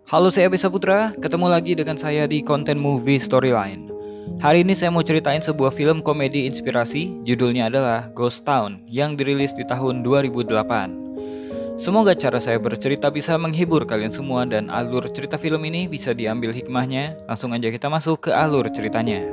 Halo, saya Abisa Putra, ketemu lagi dengan saya di konten Movie Storyline. Hari ini saya mau ceritain sebuah film komedi inspirasi, judulnya adalah Ghost Town, yang dirilis di tahun 2008. Semoga cara saya bercerita bisa menghibur kalian semua dan alur cerita film ini bisa diambil hikmahnya. Langsung aja kita masuk ke alur ceritanya.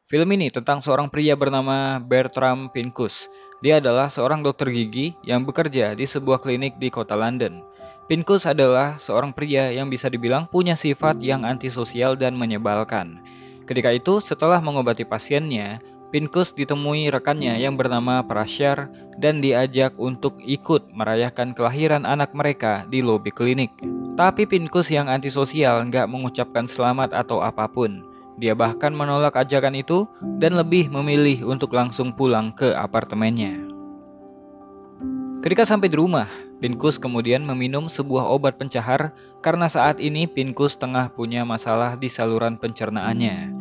Film ini tentang seorang pria bernama Bertram Pincus. Dia adalah seorang dokter gigi yang bekerja di sebuah klinik di kota London. Pincus adalah seorang pria yang bisa dibilang punya sifat yang antisosial dan menyebalkan. Ketika itu, setelah mengobati pasiennya, Pincus ditemui rekannya yang bernama Prashar dan diajak untuk ikut merayakan kelahiran anak mereka di lobi klinik. Tapi Pincus yang antisosial nggak mengucapkan selamat atau apapun. Dia bahkan menolak ajakan itu dan lebih memilih untuk langsung pulang ke apartemennya. Ketika sampai di rumah, Pincus kemudian meminum sebuah obat pencahar karena saat ini Pincus tengah punya masalah di saluran pencernaannya.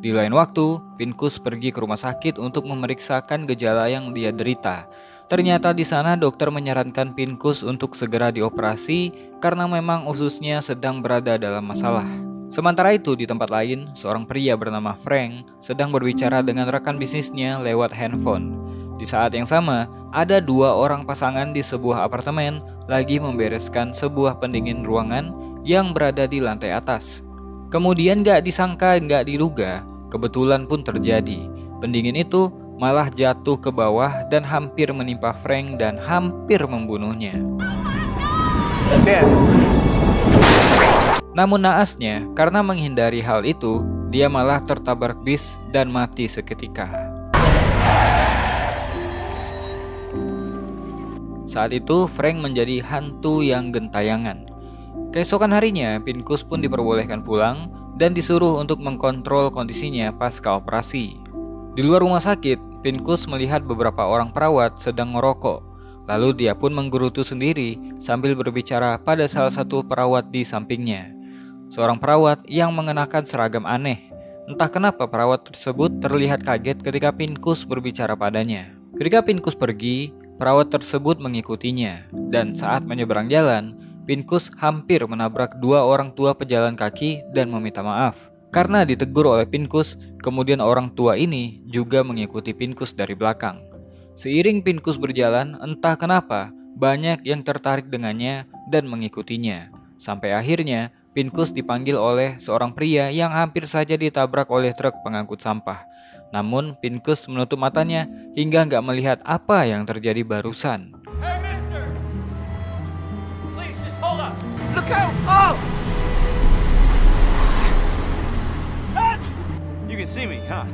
Di lain waktu, Pincus pergi ke rumah sakit untuk memeriksakan gejala yang dia derita. Ternyata di sana dokter menyarankan Pincus untuk segera dioperasi karena memang ususnya sedang berada dalam masalah. Sementara itu di tempat lain, seorang pria bernama Frank sedang berbicara dengan rekan bisnisnya lewat handphone. Di saat yang sama, ada dua orang pasangan di sebuah apartemen lagi membereskan sebuah pendingin ruangan yang berada di lantai atas. Kemudian gak disangka, gak diduga, kebetulan pun terjadi. Pendingin itu malah jatuh ke bawah dan hampir menimpa Frank dan hampir membunuhnya. Namun naasnya, karena menghindari hal itu, dia malah tertabrak bis dan mati seketika. Saat itu, Frank menjadi hantu yang gentayangan. Keesokan harinya, Pincus pun diperbolehkan pulang dan disuruh untuk mengkontrol kondisinya pasca operasi. Di luar rumah sakit, Pincus melihat beberapa orang perawat sedang merokok. Lalu dia pun menggerutu sendiri sambil berbicara pada salah satu perawat di sampingnya. Seorang perawat yang mengenakan seragam aneh. Entah kenapa perawat tersebut terlihat kaget ketika Pincus berbicara padanya. Ketika Pincus pergi, perawat tersebut mengikutinya. Dan saat menyeberang jalan, Pincus hampir menabrak dua orang tua pejalan kaki dan meminta maaf. Karena ditegur oleh Pincus, kemudian orang tua ini juga mengikuti Pincus dari belakang. Seiring Pincus berjalan, entah kenapa banyak yang tertarik dengannya dan mengikutinya. Sampai akhirnya Pincus dipanggil oleh seorang pria yang hampir saja ditabrak oleh truk pengangkut sampah. Namun Pincus menutup matanya hingga nggak melihat apa yang terjadi barusan. Hey, mister! Please, just hold up! Look out! Oh! You can see me, huh?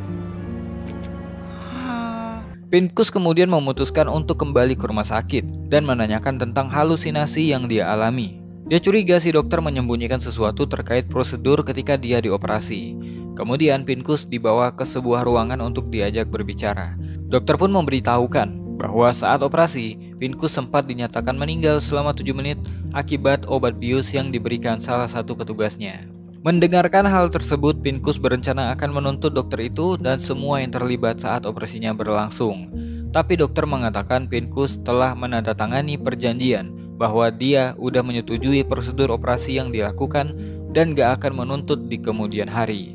Pincus kemudian memutuskan untuk kembali ke rumah sakit dan menanyakan tentang halusinasi yang dia alami. Dia curiga si dokter menyembunyikan sesuatu terkait prosedur ketika dia dioperasi. Kemudian Pincus dibawa ke sebuah ruangan untuk diajak berbicara. Dokter pun memberitahukan bahwa saat operasi, Pincus sempat dinyatakan meninggal selama 7 menit akibat obat bius yang diberikan salah satu petugasnya. Mendengarkan hal tersebut, Pincus berencana akan menuntut dokter itu dan semua yang terlibat saat operasinya berlangsung. Tapi dokter mengatakan Pincus telah menandatangani perjanjian bahwa dia udah menyetujui prosedur operasi yang dilakukan dan gak akan menuntut di kemudian hari.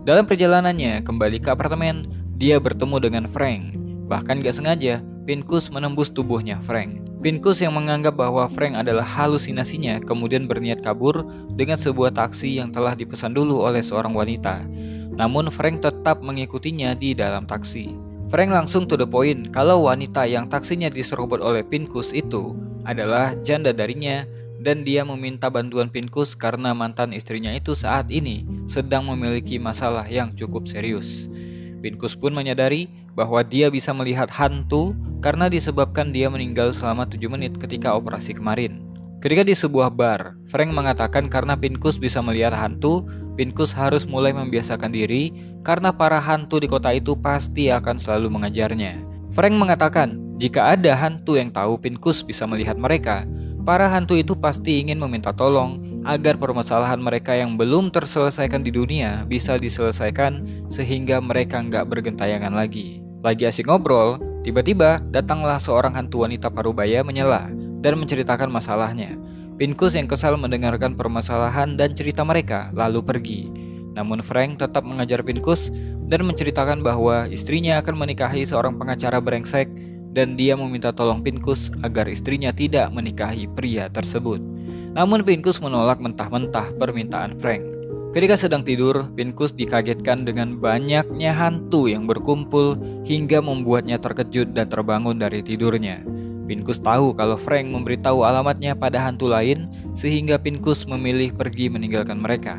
Dalam perjalanannya kembali ke apartemen, dia bertemu dengan Frank. Bahkan gak sengaja, Pincus menembus tubuhnya Frank. Pincus yang menganggap bahwa Frank adalah halusinasinya kemudian berniat kabur dengan sebuah taksi yang telah dipesan dulu oleh seorang wanita. Namun Frank tetap mengikutinya di dalam taksi. Frank langsung to the point kalau wanita yang taksinya diserobot oleh Pincus itu adalah janda darinya dan dia meminta bantuan Pincus karena mantan istrinya itu saat ini sedang memiliki masalah yang cukup serius. Pincus pun menyadari bahwa dia bisa melihat hantu karena disebabkan dia meninggal selama 7 menit ketika operasi kemarin. Ketika di sebuah bar, Frank mengatakan karena Pincus bisa melihat hantu, Pincus harus mulai membiasakan diri karena para hantu di kota itu pasti akan selalu mengejarnya. Frank mengatakan jika ada hantu yang tahu Pincus bisa melihat mereka, para hantu itu pasti ingin meminta tolong agar permasalahan mereka yang belum terselesaikan di dunia bisa diselesaikan sehingga mereka nggak bergentayangan lagi. Lagi asik ngobrol, Tiba-tiba datanglah seorang hantu wanita parubaya menyela dan menceritakan masalahnya. Pincus yang kesal mendengarkan permasalahan dan cerita mereka lalu pergi. Namun Frank tetap mengajar Pincus dan menceritakan bahwa istrinya akan menikahi seorang pengacara brengsek dan dia meminta tolong Pincus agar istrinya tidak menikahi pria tersebut. Namun Pincus menolak mentah-mentah permintaan Frank. Ketika sedang tidur, Pincus dikagetkan dengan banyaknya hantu yang berkumpul hingga membuatnya terkejut dan terbangun dari tidurnya. Pincus tahu kalau Frank memberitahu alamatnya pada hantu lain sehingga Pincus memilih pergi meninggalkan mereka.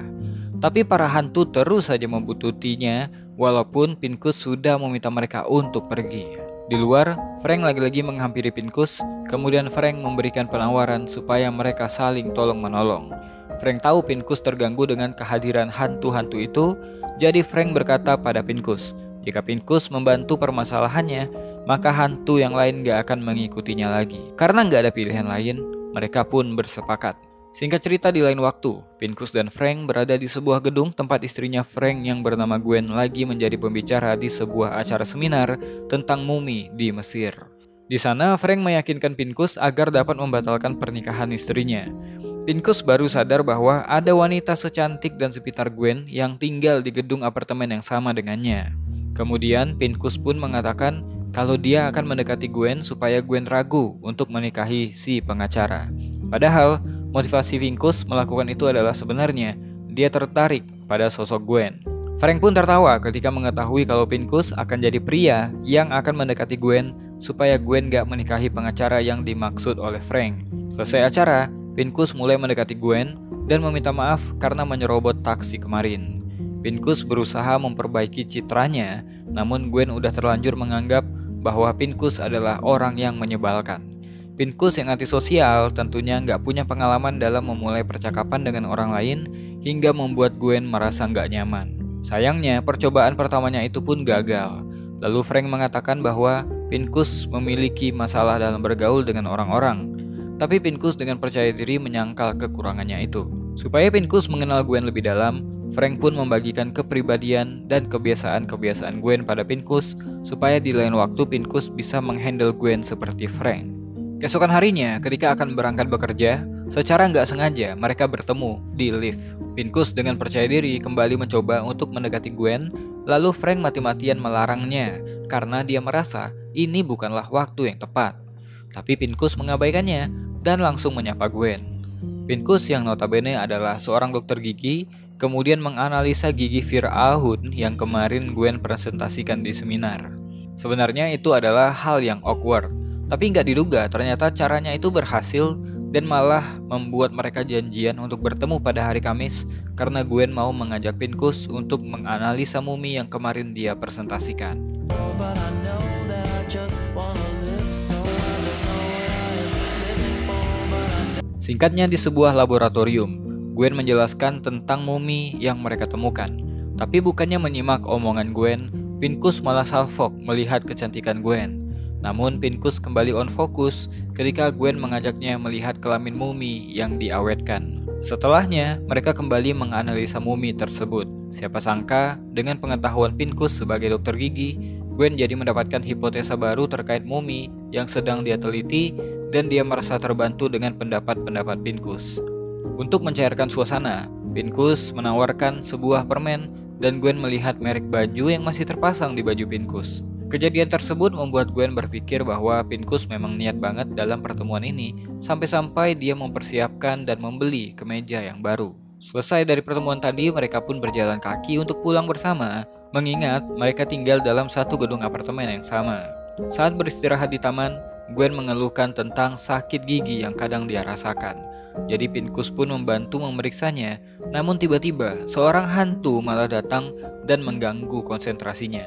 Tapi para hantu terus saja membuntutinya walaupun Pincus sudah meminta mereka untuk pergi. Di luar, Frank lagi-lagi menghampiri Pincus, kemudian Frank memberikan penawaran supaya mereka saling tolong-menolong. Frank tahu Pincus terganggu dengan kehadiran hantu-hantu itu, jadi Frank berkata pada Pincus, jika Pincus membantu permasalahannya, maka hantu yang lain gak akan mengikutinya lagi. Karena gak ada pilihan lain, mereka pun bersepakat. Singkat cerita di lain waktu, Pincus dan Frank berada di sebuah gedung tempat istrinya Frank yang bernama Gwen lagi menjadi pembicara di sebuah acara seminar tentang mumi di Mesir. Di sana, Frank meyakinkan Pincus agar dapat membatalkan pernikahan istrinya. Pincus baru sadar bahwa ada wanita secantik dan sepitar Gwen yang tinggal di gedung apartemen yang sama dengannya. Kemudian Pincus pun mengatakan kalau dia akan mendekati Gwen supaya Gwen ragu untuk menikahi si pengacara. Padahal motivasi Pincus melakukan itu adalah sebenarnya dia tertarik pada sosok Gwen. Frank pun tertawa ketika mengetahui kalau Pincus akan jadi pria yang akan mendekati Gwen supaya Gwen gak menikahi pengacara yang dimaksud oleh Frank. Selesai acara, Pincus mulai mendekati Gwen dan meminta maaf karena menyerobot taksi kemarin. Pincus berusaha memperbaiki citranya, namun Gwen udah terlanjur menganggap bahwa Pincus adalah orang yang menyebalkan. Pincus yang antisosial tentunya nggak punya pengalaman dalam memulai percakapan dengan orang lain hingga membuat Gwen merasa nggak nyaman. Sayangnya percobaan pertamanya itu pun gagal. Lalu Frank mengatakan bahwa Pincus memiliki masalah dalam bergaul dengan orang-orang. Tapi Pincus dengan percaya diri menyangkal kekurangannya itu. Supaya Pincus mengenal Gwen lebih dalam, Frank pun membagikan kepribadian dan kebiasaan-kebiasaan Gwen pada Pincus supaya di lain waktu Pincus bisa menghandle Gwen seperti Frank. Keesokan harinya, ketika akan berangkat bekerja, secara nggak sengaja mereka bertemu di lift. Pincus dengan percaya diri kembali mencoba untuk mendekati Gwen, lalu Frank mati-matian melarangnya karena dia merasa ini bukanlah waktu yang tepat. Tapi Pincus mengabaikannya dan langsung menyapa Gwen. Pincus yang notabene adalah seorang dokter gigi, kemudian menganalisa gigi Fir'aun yang kemarin Gwen presentasikan di seminar. Sebenarnya itu adalah hal yang awkward, tapi nggak diduga ternyata caranya itu berhasil dan malah membuat mereka janjian untuk bertemu pada hari Kamis karena Gwen mau mengajak Pincus untuk menganalisa mumi yang kemarin dia presentasikan. Singkatnya di sebuah laboratorium, Gwen menjelaskan tentang mumi yang mereka temukan. Tapi bukannya menyimak omongan Gwen, Pincus malah salfok melihat kecantikan Gwen. Namun Pincus kembali on fokus ketika Gwen mengajaknya melihat kelamin mumi yang diawetkan. Setelahnya, mereka kembali menganalisa mumi tersebut. Siapa sangka, dengan pengetahuan Pincus sebagai dokter gigi, Gwen jadi mendapatkan hipotesa baru terkait mumi yang sedang dia teliti dan dia merasa terbantu dengan pendapat-pendapat Pincus. Untuk mencairkan suasana, Pincus menawarkan sebuah permen dan Gwen melihat merek baju yang masih terpasang di baju Pincus. Kejadian tersebut membuat Gwen berpikir bahwa Pincus memang niat banget dalam pertemuan ini sampai-sampai dia mempersiapkan dan membeli kemeja yang baru. Selesai dari pertemuan tadi, mereka pun berjalan kaki untuk pulang bersama, mengingat mereka tinggal dalam satu gedung apartemen yang sama. Saat beristirahat di taman, Gwen mengeluhkan tentang sakit gigi yang kadang dia rasakan. Jadi Pincus pun membantu memeriksanya, namun tiba-tiba seorang hantu malah datang dan mengganggu konsentrasinya.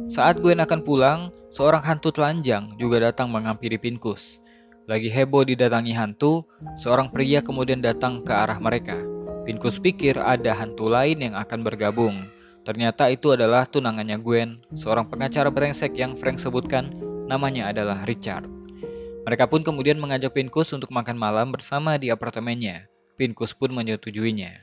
Saat Gwen akan pulang, seorang hantu telanjang juga datang menghampiri Pincus. Lagi heboh didatangi hantu, seorang pria kemudian datang ke arah mereka. Pincus pikir ada hantu lain yang akan bergabung. Ternyata itu adalah tunangannya Gwen, seorang pengacara brengsek yang Frank sebutkan namanya adalah Richard. Mereka pun kemudian mengajak Pincus untuk makan malam bersama di apartemennya. Pincus pun menyetujuinya.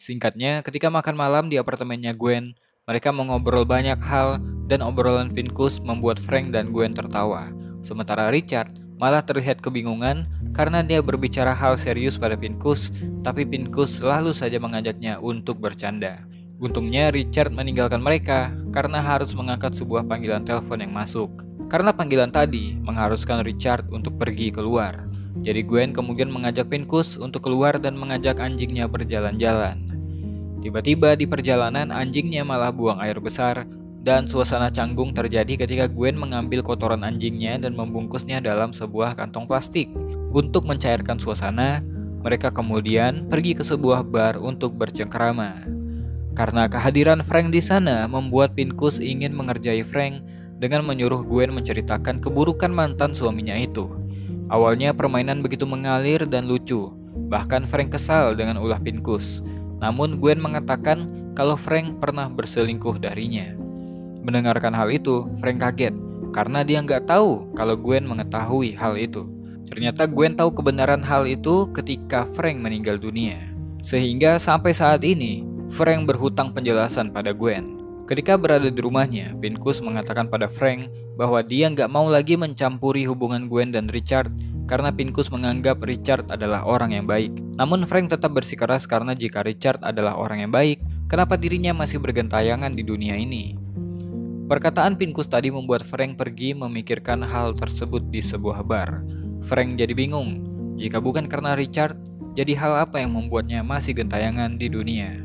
Singkatnya, ketika makan malam di apartemennya Gwen, mereka mengobrol banyak hal dan obrolan Pincus membuat Frank dan Gwen tertawa. Sementara Richard malah terlihat kebingungan karena dia berbicara hal serius pada Pincus, tapi Pincus selalu saja mengajaknya untuk bercanda. Untungnya Richard meninggalkan mereka karena harus mengangkat sebuah panggilan telepon yang masuk. Karena panggilan tadi mengharuskan Richard untuk pergi keluar. Jadi Gwen kemudian mengajak Pincus untuk keluar dan mengajak anjingnya berjalan-jalan. Tiba-tiba di perjalanan anjingnya malah buang air besar dan suasana canggung terjadi ketika Gwen mengambil kotoran anjingnya dan membungkusnya dalam sebuah kantong plastik. Untuk mencairkan suasana, mereka kemudian pergi ke sebuah bar untuk bercengkrama. Karena kehadiran Frank di sana membuat Pincus ingin mengerjai Frank dengan menyuruh Gwen menceritakan keburukan mantan suaminya itu. Awalnya permainan begitu mengalir dan lucu, bahkan Frank kesal dengan ulah Pincus. Namun Gwen mengatakan kalau Frank pernah berselingkuh darinya. Mendengarkan hal itu, Frank kaget karena dia nggak tahu kalau Gwen mengetahui hal itu. Ternyata Gwen tahu kebenaran hal itu ketika Frank meninggal dunia. Sehingga sampai saat ini, Frank berhutang penjelasan pada Gwen. Ketika berada di rumahnya, Pincus mengatakan pada Frank bahwa dia nggak mau lagi mencampuri hubungan Gwen dan Richard karena Pincus menganggap Richard adalah orang yang baik. Namun Frank tetap bersikeras karena jika Richard adalah orang yang baik, kenapa dirinya masih bergentayangan di dunia ini? Perkataan Pincus tadi membuat Frank pergi memikirkan hal tersebut di sebuah bar. Frank jadi bingung, jika bukan karena Richard, jadi hal apa yang membuatnya masih gentayangan di dunia?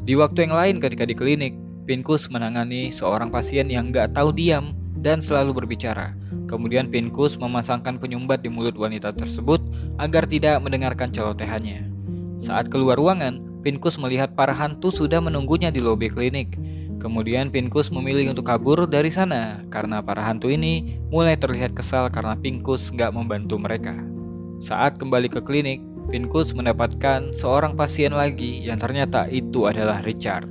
Di waktu yang lain ketika di klinik, Pincus menangani seorang pasien yang gak tahu diam dan selalu berbicara. Kemudian Pincus memasangkan penyumbat di mulut wanita tersebut agar tidak mendengarkan celotehannya. Saat keluar ruangan, Pincus melihat para hantu sudah menunggunya di lobi klinik. Kemudian Pincus memilih untuk kabur dari sana karena para hantu ini mulai terlihat kesal karena Pincus gak membantu mereka. Saat kembali ke klinik, Pincus mendapatkan seorang pasien lagi yang ternyata itu adalah Richard.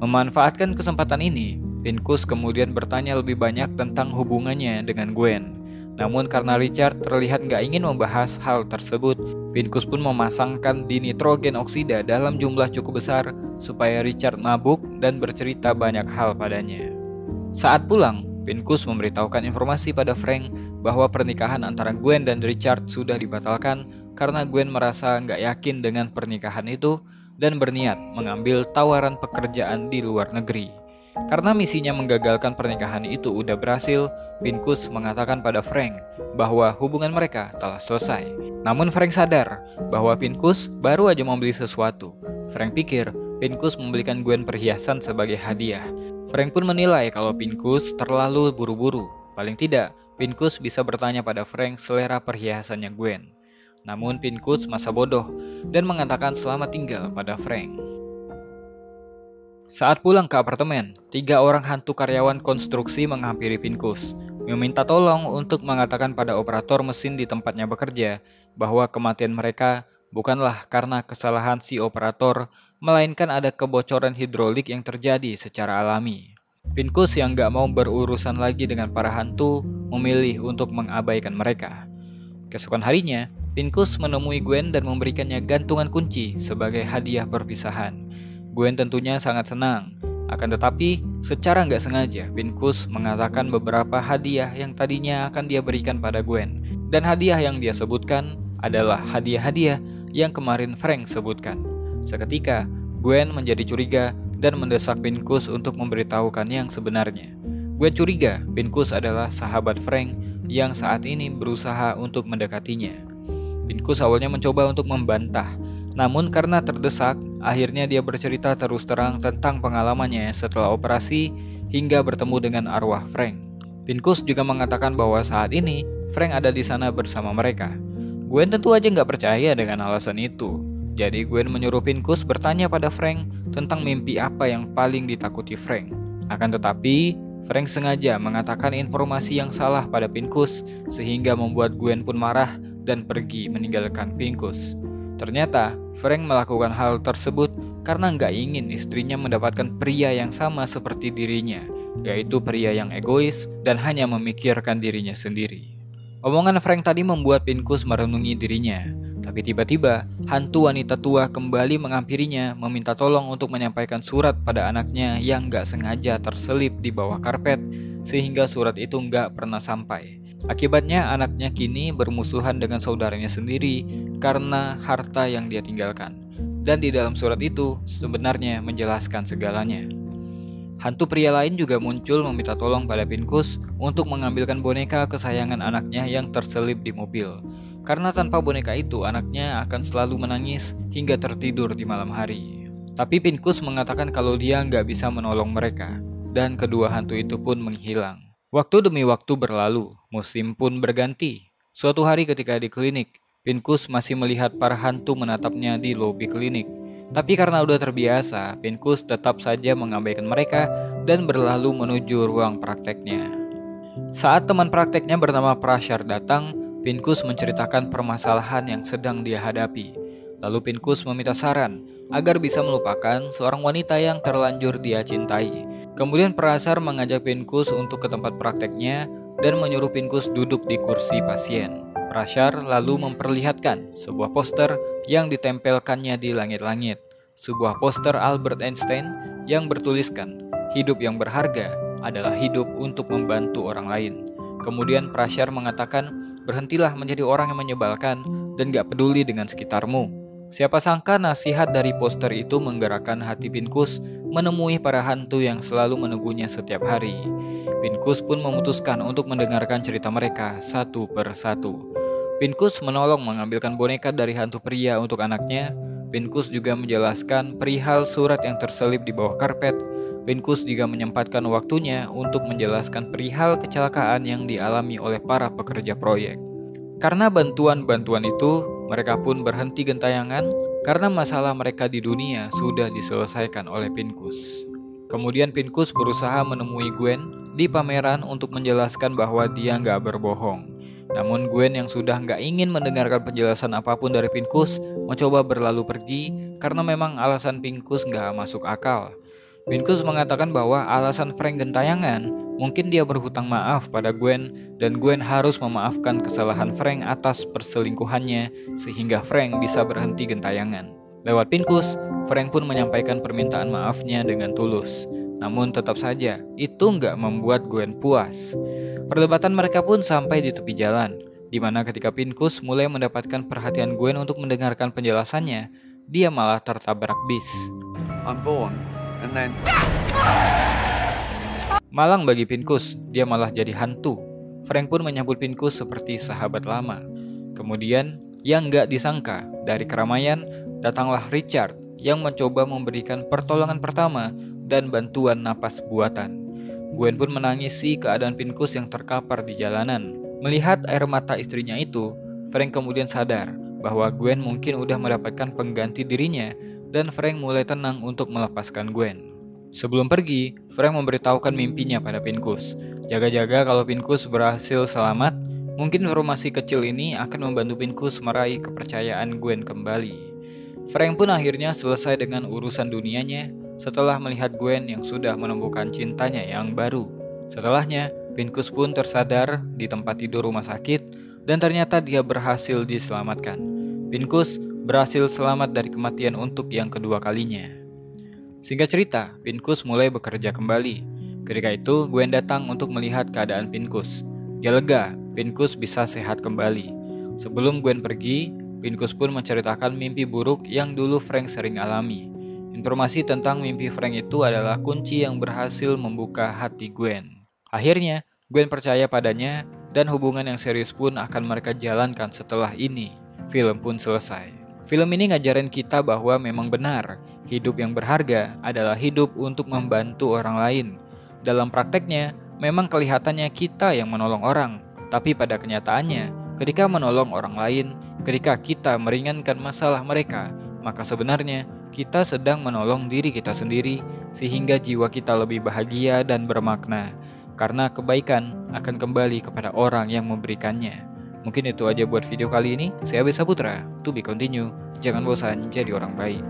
Memanfaatkan kesempatan ini, Pincus kemudian bertanya lebih banyak tentang hubungannya dengan Gwen. Namun karena Richard terlihat gak ingin membahas hal tersebut, Pincus pun memasangkan dinitrogen oksida dalam jumlah cukup besar supaya Richard mabuk dan bercerita banyak hal padanya. Saat pulang, Pincus memberitahukan informasi pada Frank bahwa pernikahan antara Gwen dan Richard sudah dibatalkan karena Gwen merasa gak yakin dengan pernikahan itu dan berniat mengambil tawaran pekerjaan di luar negeri. Karena misinya menggagalkan pernikahan itu udah berhasil, Pincus mengatakan pada Frank bahwa hubungan mereka telah selesai. Namun Frank sadar bahwa Pincus baru aja membeli sesuatu. Frank pikir Pincus membelikan Gwen perhiasan sebagai hadiah. Frank pun menilai kalau Pincus terlalu buru-buru. Paling tidak, Pincus bisa bertanya pada Frank selera perhiasannya Gwen. Namun Pincus masa bodoh dan mengatakan selamat tinggal pada Frank. Saat pulang ke apartemen, 3 orang hantu karyawan konstruksi menghampiri Pincus, meminta tolong untuk mengatakan pada operator mesin di tempatnya bekerja bahwa kematian mereka bukanlah karena kesalahan si operator, melainkan ada kebocoran hidrolik yang terjadi secara alami. Pincus yang gak mau berurusan lagi dengan para hantu memilih untuk mengabaikan mereka. Keesokan harinya, Pincus menemui Gwen dan memberikannya gantungan kunci sebagai hadiah perpisahan. Gwen tentunya sangat senang. Akan tetapi, secara nggak sengaja, Pincus mengatakan beberapa hadiah yang tadinya akan dia berikan pada Gwen. Dan hadiah yang dia sebutkan adalah hadiah-hadiah yang kemarin Frank sebutkan. Seketika, Gwen menjadi curiga dan mendesak Pincus untuk memberitahukan yang sebenarnya. Gwen curiga Pincus adalah sahabat Frank yang saat ini berusaha untuk mendekatinya. Pincus awalnya mencoba untuk membantah, namun karena terdesak, akhirnya dia bercerita terus terang tentang pengalamannya setelah operasi hingga bertemu dengan arwah Frank. Pincus juga mengatakan bahwa saat ini Frank ada di sana bersama mereka. Gwen tentu aja nggak percaya dengan alasan itu. Jadi Gwen menyuruh Pincus bertanya pada Frank tentang mimpi apa yang paling ditakuti Frank. Akan tetapi, Frank sengaja mengatakan informasi yang salah pada Pincus sehingga membuat Gwen pun marah dan pergi meninggalkan Pincus. Ternyata, Frank melakukan hal tersebut karena nggak ingin istrinya mendapatkan pria yang sama seperti dirinya, yaitu pria yang egois dan hanya memikirkan dirinya sendiri. Omongan Frank tadi membuat Pincus merenungi dirinya, Tapi tiba-tiba, hantu wanita tua kembali menghampirinya meminta tolong untuk menyampaikan surat pada anaknya yang gak sengaja terselip di bawah karpet, sehingga surat itu gak pernah sampai. Akibatnya anaknya kini bermusuhan dengan saudaranya sendiri karena harta yang dia tinggalkan. Dan di dalam surat itu sebenarnya menjelaskan segalanya. Hantu pria lain juga muncul meminta tolong pada Pincus untuk mengambilkan boneka kesayangan anaknya yang terselip di mobil. Karena tanpa boneka itu anaknya akan selalu menangis hingga tertidur di malam hari. Tapi Pincus mengatakan kalau dia nggak bisa menolong mereka. Dan kedua hantu itu pun menghilang. Waktu demi waktu berlalu, musim pun berganti. Suatu hari ketika di klinik, Pincus masih melihat para hantu menatapnya di lobi klinik. Tapi karena udah terbiasa, Pincus tetap saja mengabaikan mereka dan berlalu menuju ruang prakteknya. Saat teman prakteknya bernama Prashar datang, Pincus menceritakan permasalahan yang sedang dia hadapi. Lalu Pincus meminta saran agar bisa melupakan seorang wanita yang terlanjur dia cintai. Kemudian Prashar mengajak Pincus untuk ke tempat prakteknya dan menyuruh Pincus duduk di kursi pasien. Prashar lalu memperlihatkan sebuah poster yang ditempelkannya di langit-langit. Sebuah poster Albert Einstein yang bertuliskan, hidup yang berharga adalah hidup untuk membantu orang lain. Kemudian Prashar mengatakan, berhentilah menjadi orang yang menyebalkan dan gak peduli dengan sekitarmu. Siapa sangka nasihat dari poster itu menggerakkan hati Pincus menemui para hantu yang selalu menunggunya setiap hari. Pincus pun memutuskan untuk mendengarkan cerita mereka satu per satu. Pincus menolong mengambilkan boneka dari hantu pria untuk anaknya. Pincus juga menjelaskan perihal surat yang terselip di bawah karpet. Pincus juga menyempatkan waktunya untuk menjelaskan perihal kecelakaan yang dialami oleh para pekerja proyek. Karena bantuan-bantuan itu, mereka pun berhenti gentayangan karena masalah mereka di dunia sudah diselesaikan oleh Pincus. Kemudian Pincus berusaha menemui Gwen di pameran untuk menjelaskan bahwa dia nggak berbohong. Namun Gwen yang sudah nggak ingin mendengarkan penjelasan apapun dari Pincus mencoba berlalu pergi karena memang alasan Pincus nggak masuk akal. Pincus mengatakan bahwa alasan Frank gentayangan mungkin dia berhutang maaf pada Gwen dan Gwen harus memaafkan kesalahan Frank atas perselingkuhannya sehingga Frank bisa berhenti gentayangan. Lewat Pincus, Frank pun menyampaikan permintaan maafnya dengan tulus. Namun tetap saja, itu nggak membuat Gwen puas. Perdebatan mereka pun sampai di tepi jalan, di mana ketika Pincus mulai mendapatkan perhatian Gwen untuk mendengarkan penjelasannya, dia malah tertabrak bis. I'm born, and then... Malang bagi Pincus, dia malah jadi hantu. Frank pun menyambut Pincus seperti sahabat lama. Kemudian, yang nggak disangka, dari keramaian, datanglah Richard yang mencoba memberikan pertolongan pertama dan bantuan napas buatan. Gwen pun menangisi keadaan Pincus yang terkapar di jalanan. Melihat air mata istrinya itu, Frank kemudian sadar bahwa Gwen mungkin udah mendapatkan pengganti dirinya dan Frank mulai tenang untuk melepaskan Gwen. Sebelum pergi, Frank memberitahukan mimpinya pada Pincus. Jaga-jaga kalau Pincus berhasil selamat, mungkin formasi kecil ini akan membantu Pincus meraih kepercayaan Gwen kembali. Frank pun akhirnya selesai dengan urusan dunianya setelah melihat Gwen yang sudah menemukan cintanya yang baru. Setelahnya, Pincus pun tersadar di tempat tidur rumah sakit dan ternyata dia berhasil diselamatkan. Pincus berhasil selamat dari kematian untuk yang kedua kalinya. Singkat cerita, Pincus mulai bekerja kembali. Ketika itu, Gwen datang untuk melihat keadaan Pincus. Dia lega, Pincus bisa sehat kembali. Sebelum Gwen pergi, Pincus pun menceritakan mimpi buruk yang dulu Frank sering alami. Informasi tentang mimpi Frank itu adalah kunci yang berhasil membuka hati Gwen. Akhirnya, Gwen percaya padanya dan hubungan yang serius pun akan mereka jalankan setelah ini. Film pun selesai. Film ini ngajarin kita bahwa memang benar, hidup yang berharga adalah hidup untuk membantu orang lain. Dalam prakteknya, memang kelihatannya kita yang menolong orang, tapi pada kenyataannya, ketika menolong orang lain, ketika kita meringankan masalah mereka, maka sebenarnya kita sedang menolong diri kita sendiri sehingga jiwa kita lebih bahagia dan bermakna. Karena kebaikan akan kembali kepada orang yang memberikannya. Mungkin itu aja buat video kali ini. Saya Abis Saputra, to be continue. Jangan bosan jadi orang baik.